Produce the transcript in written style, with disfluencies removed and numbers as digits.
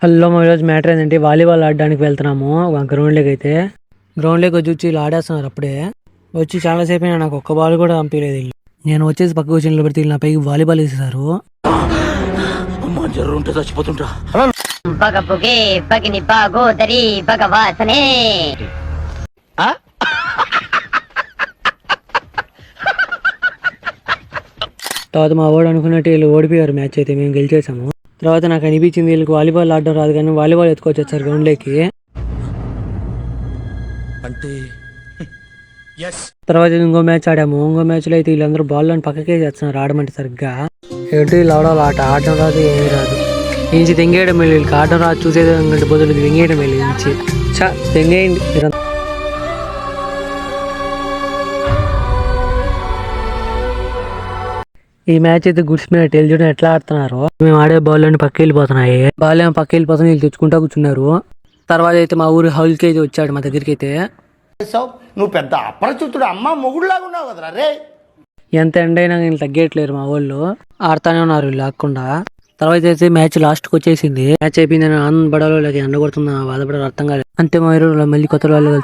Hello మా ఈరోజు matter ఏంటంటే వాలీబాల్ ఆడడానికి వెళ్తున్నాము గ్రౌండ్లోకి అయితే. గ్రౌండ్లోకి వచ్చి ఇలా ఆడేస్తున్నారు. అప్పుడే వచ్చి చాలాసేపు అయినా నాకు ఒక్క బాల్ కూడా పంపించలేదు వీళ్ళు. నేను వచ్చేసి పక్కకు వచ్చి నిలబెడితే నా పైకి వాలీబాల్ వేసేసారు. తర్వాత మా వాడు అనుకున్నట్టు వీళ్ళు ఓడిపోయారు. మ్యాచ్ అయితే మేము గెలిచేసాము. తర్వాత నాకు అనిపించింది వీళ్ళకి వాలీబాల్ ఆడడం రాదు కానీ వాలీబాల్ ఎత్తుకొచ్చేసారు గ్రౌండ్లోకి. తర్వాత ఇంకో మ్యాచ్ ఆడాము. ఇంకో మ్యాచ్లో అయితే వీళ్ళందరూ బాల్ పక్కకే చేస్తున్నారు ఆడమంటే సరిగ్గా. ఎటు లావడాలు ఆడడం రాదు, ఏమీ రాదు. ఇంచి తెంగేయడం వెళ్ళి వీళ్ళకి ఆడడం రాదు, చూసేది బదులు తెంగేయడం వెళ్ళి ఇంచి తెంగేయండి. ఈ మ్యాచ్ అయితే గుర్తున్నట్టు వీళ్ళు చూడండి ఎట్లా ఆడుతున్నారు. మేము ఆడే బాల్ అని పక్క వెళ్ళిపోతున్నాయి. బాల్ ఏమో పక్క వెళ్ళిపోతున్నాయి, వీళ్ళు తెచ్చుకుంటా కూర్చున్నారు. తర్వాత అయితే మా ఊరు హౌల్కి అయితే వచ్చాడు మా దగ్గరికి అయితే. నువ్వు పెద్ద అపరిచితుడు అమ్మ మొగుడులాగా ఉన్నావు కదరా రే. ఎంత ఎండైనా వీళ్ళు తగ్గట్లేరు. మా వాళ్ళు ఆడుతానే ఉన్నారు వీళ్ళు ఆకుండా. తర్వాత అయితే మ్యాచ్ లాస్ట్కి వచ్చేసింది. మ్యాచ్ అయిపోయిందని ఆనందపడాలో లేక ఎండ కొడుతుందా బాధపడాలో అర్థం కాలేదు. అంతే మా మళ్ళీ కొత్త వాళ్ళు కలిసి